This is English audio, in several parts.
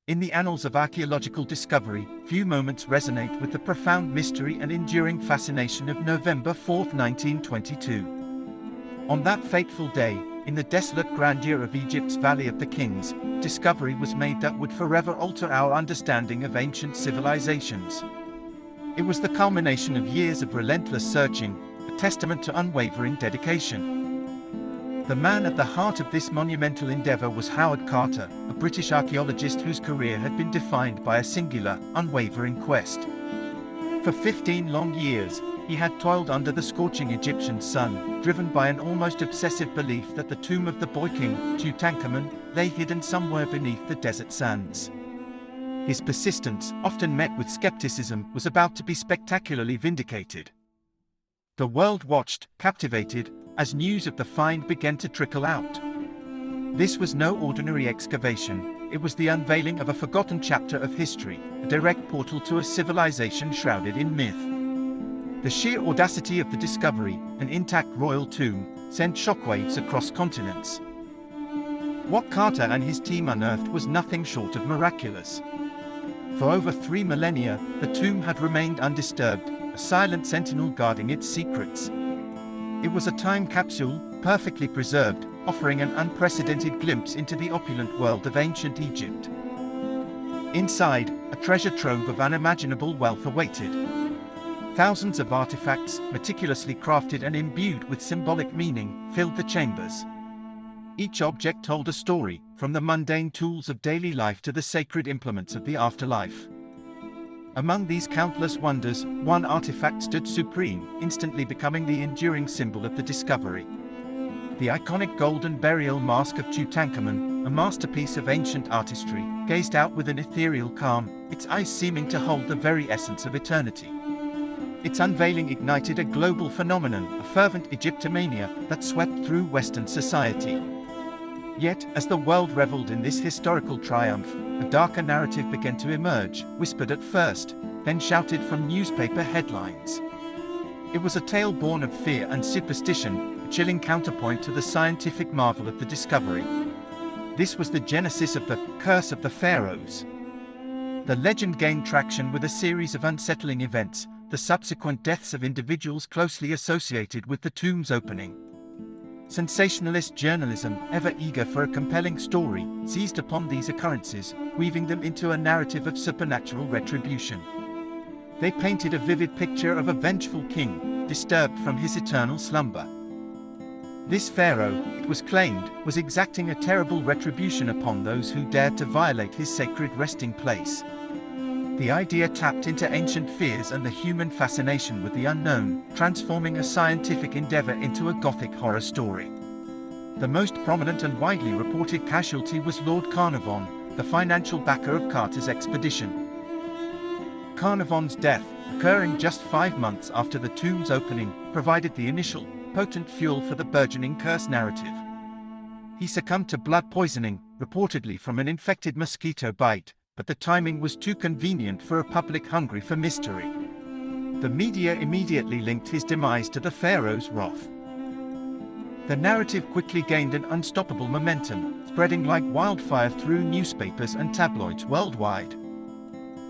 In the annals of archaeological discovery, few moments resonate with the profound mystery and enduring fascination of November 4, 1922. On that fateful day, in the desolate grandeur of Egypt's Valley of the Kings, discovery was made that would forever alter our understanding of ancient civilizations. It was the culmination of years of relentless searching, a testament to unwavering dedication. The man at the heart of this monumental endeavor was Howard Carter, a British archaeologist whose career had been defined by a singular, unwavering quest. For 15 long years, he had toiled under the scorching Egyptian sun, driven by an almost obsessive belief that the tomb of the boy king, Tutankhamun, lay hidden somewhere beneath the desert sands. His persistence, often met with skepticism, was about to be spectacularly vindicated. The world watched, captivated, as news of the find began to trickle out. This was no ordinary excavation, it was the unveiling of a forgotten chapter of history, a direct portal to a civilization shrouded in myth. The sheer audacity of the discovery, an intact royal tomb, sent shockwaves across continents. What Carter and his team unearthed was nothing short of miraculous. For over 3 millennia, the tomb had remained undisturbed, a silent sentinel guarding its secrets. It was a time capsule, perfectly preserved, offering an unprecedented glimpse into the opulent world of ancient Egypt. Inside, a treasure trove of unimaginable wealth awaited. Thousands of artifacts, meticulously crafted and imbued with symbolic meaning, filled the chambers. Each object told a story, from the mundane tools of daily life to the sacred implements of the afterlife. Among these countless wonders, one artifact stood supreme, instantly becoming the enduring symbol of the discovery. The iconic golden burial mask of Tutankhamun, a masterpiece of ancient artistry, gazed out with an ethereal calm, its eyes seeming to hold the very essence of eternity. Its unveiling ignited a global phenomenon, a fervent Egyptomania that swept through Western society. Yet, as the world reveled in this historical triumph, a darker narrative began to emerge, whispered at first, then shouted from newspaper headlines. It was a tale born of fear and superstition, a chilling counterpoint to the scientific marvel of the discovery. This was the genesis of the curse of the Pharaohs. The legend gained traction with a series of unsettling events, the subsequent deaths of individuals closely associated with the tomb's opening. Sensationalist journalism, ever eager for a compelling story, seized upon these occurrences, weaving them into a narrative of supernatural retribution. They painted a vivid picture of a vengeful king, disturbed from his eternal slumber. This pharaoh, it was claimed, was exacting a terrible retribution upon those who dared to violate his sacred resting place. The idea tapped into ancient fears and the human fascination with the unknown, transforming a scientific endeavor into a Gothic horror story. The most prominent and widely reported casualty was Lord Carnarvon, the financial backer of Carter's expedition. Carnarvon's death, occurring just 5 months after the tomb's opening, provided the initial, potent fuel for the burgeoning curse narrative. He succumbed to blood poisoning, reportedly from an infected mosquito bite, but the timing was too convenient for a public hungry for mystery. The media immediately linked his demise to the pharaoh's wrath. The narrative quickly gained an unstoppable momentum, spreading like wildfire through newspapers and tabloids worldwide.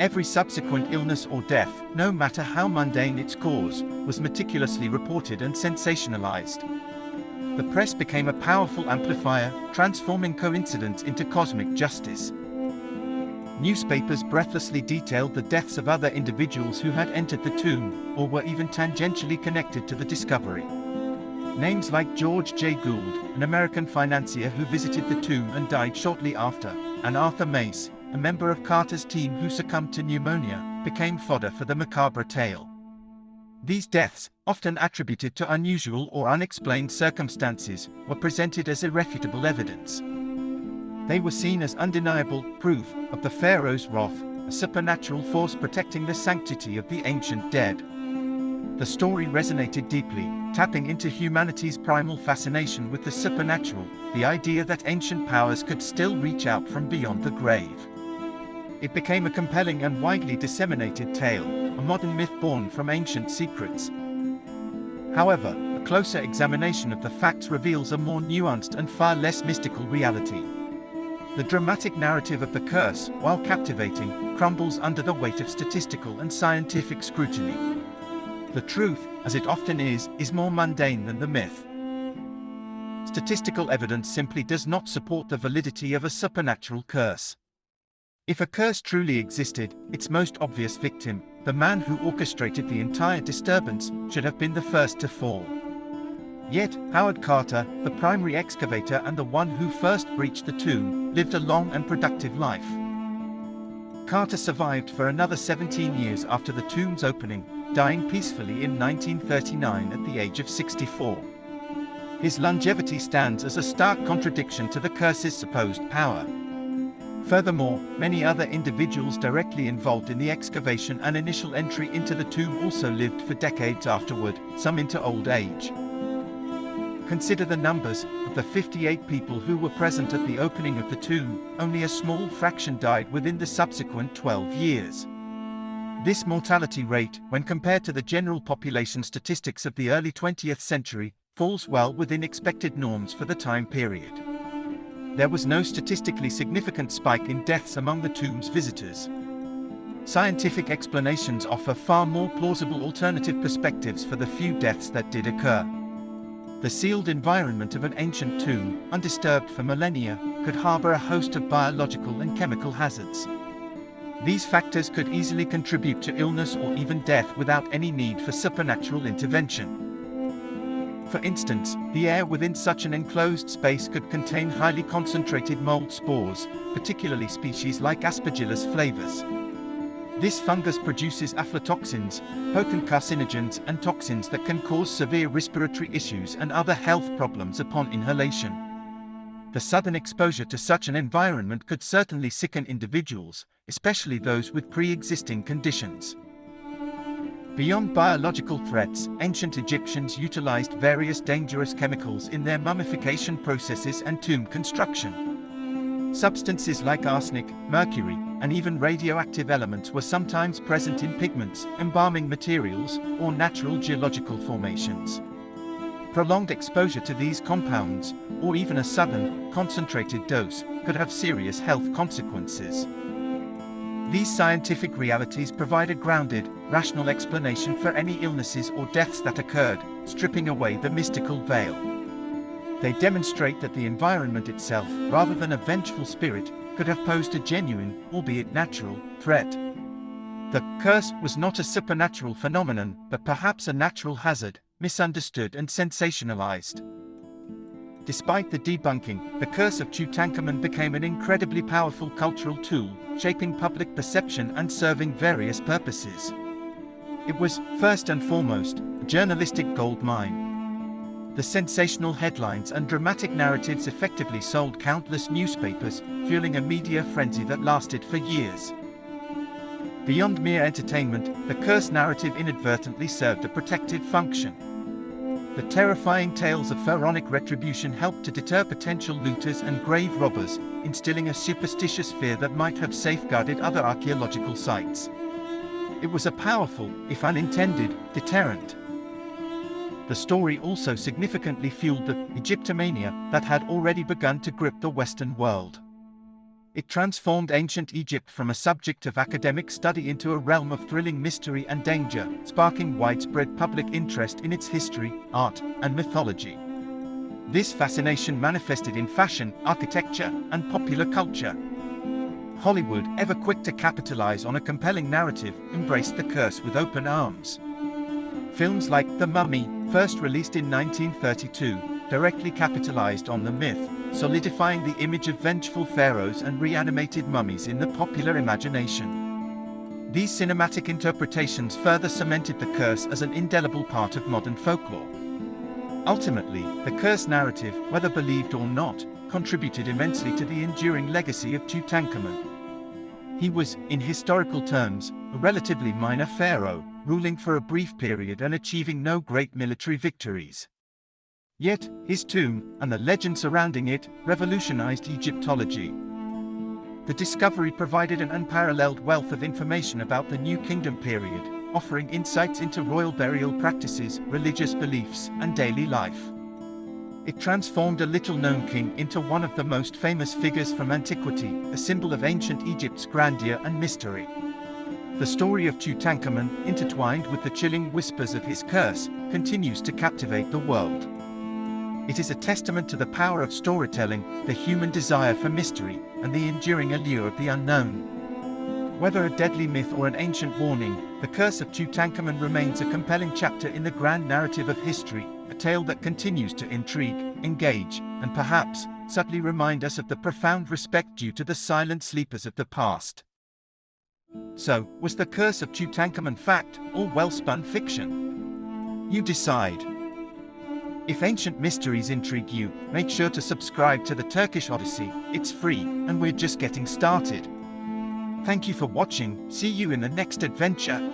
Every subsequent illness or death, no matter how mundane its cause, was meticulously reported and sensationalized. The press became a powerful amplifier, transforming coincidence into cosmic justice. Newspapers breathlessly detailed the deaths of other individuals who had entered the tomb, or were even tangentially connected to the discovery. Names like George J. Gould, an American financier who visited the tomb and died shortly after, and Arthur Mace, a member of Carter's team who succumbed to pneumonia, became fodder for the macabre tale. These deaths, often attributed to unusual or unexplained circumstances, were presented as irrefutable evidence. They were seen as undeniable proof of the pharaoh's wrath, a supernatural force protecting the sanctity of the ancient dead. The story resonated deeply, tapping into humanity's primal fascination with the supernatural, the idea that ancient powers could still reach out from beyond the grave. It became a compelling and widely disseminated tale, a modern myth born from ancient secrets. However, a closer examination of the facts reveals a more nuanced and far less mystical reality. The dramatic narrative of the curse, while captivating, crumbles under the weight of statistical and scientific scrutiny. The truth, as it often is more mundane than the myth. Statistical evidence simply does not support the validity of a supernatural curse. If a curse truly existed, its most obvious victim, the man who orchestrated the entire disturbance, should have been the first to fall. Yet, Howard Carter, the primary excavator and the one who first breached the tomb, lived a long and productive life. Carter survived for another 17 years after the tomb's opening, dying peacefully in 1939 at the age of 64. His longevity stands as a stark contradiction to the curse's supposed power. Furthermore, many other individuals directly involved in the excavation and initial entry into the tomb also lived for decades afterward, some into old age. Consider the numbers. Of the 58 people who were present at the opening of the tomb, only a small fraction died within the subsequent 12 years. This mortality rate, when compared to the general population statistics of the early 20th century, falls well within expected norms for the time period. There was no statistically significant spike in deaths among the tomb's visitors. Scientific explanations offer far more plausible alternative perspectives for the few deaths that did occur. The sealed environment of an ancient tomb, undisturbed for millennia, could harbor a host of biological and chemical hazards. These factors could easily contribute to illness or even death without any need for supernatural intervention. For instance, the air within such an enclosed space could contain highly concentrated mold spores, particularly species like Aspergillus flavus. This fungus produces aflatoxins, potent carcinogens and toxins that can cause severe respiratory issues and other health problems upon inhalation. The sudden exposure to such an environment could certainly sicken individuals, especially those with pre-existing conditions. Beyond biological threats, ancient Egyptians utilized various dangerous chemicals in their mummification processes and tomb construction. Substances like arsenic, mercury, and even radioactive elements were sometimes present in pigments, embalming materials, or natural geological formations. Prolonged exposure to these compounds, or even a sudden, concentrated dose, could have serious health consequences. These scientific realities provide a grounded, rational explanation for any illnesses or deaths that occurred, stripping away the mystical veil. They demonstrate that the environment itself, rather than a vengeful spirit, could have posed a genuine, albeit natural, threat. The curse was not a supernatural phenomenon, but perhaps a natural hazard, misunderstood and sensationalized. Despite the debunking, the curse of Tutankhamun became an incredibly powerful cultural tool, shaping public perception and serving various purposes. It was, first and foremost, a journalistic gold mine. The sensational headlines and dramatic narratives effectively sold countless newspapers, fueling a media frenzy that lasted for years. Beyond mere entertainment, the curse narrative inadvertently served a protective function. The terrifying tales of pharaonic retribution helped to deter potential looters and grave robbers, instilling a superstitious fear that might have safeguarded other archaeological sites. It was a powerful, if unintended, deterrent. The story also significantly fueled the Egyptomania that had already begun to grip the Western world. It transformed ancient Egypt from a subject of academic study into a realm of thrilling mystery and danger, sparking widespread public interest in its history, art, and mythology. This fascination manifested in fashion, architecture, and popular culture. Hollywood, ever quick to capitalize on a compelling narrative, embraced the curse with open arms. Films like The Mummy, first released in 1932, directly capitalized on the myth, solidifying the image of vengeful pharaohs and reanimated mummies in the popular imagination. These cinematic interpretations further cemented the curse as an indelible part of modern folklore. Ultimately, the curse narrative, whether believed or not, contributed immensely to the enduring legacy of Tutankhamun. He was, in historical terms, a relatively minor pharaoh, ruling for a brief period and achieving no great military victories. Yet, his tomb, and the legend surrounding it, revolutionized Egyptology. The discovery provided an unparalleled wealth of information about the New Kingdom period, offering insights into royal burial practices, religious beliefs, and daily life. It transformed a little-known king into one of the most famous figures from antiquity, a symbol of ancient Egypt's grandeur and mystery. The story of Tutankhamun, intertwined with the chilling whispers of his curse, continues to captivate the world. It is a testament to the power of storytelling, the human desire for mystery, and the enduring allure of the unknown. Whether a deadly myth or an ancient warning, the curse of Tutankhamun remains a compelling chapter in the grand narrative of history, a tale that continues to intrigue, engage, and perhaps subtly remind us of the profound respect due to the silent sleepers of the past. So, was the curse of Tutankhamun fact or well-spun fiction? You decide. If ancient mysteries intrigue you, make sure to subscribe to the Turkish Odyssey. It's free, and we're just getting started. Thank you for watching. See you in the next adventure.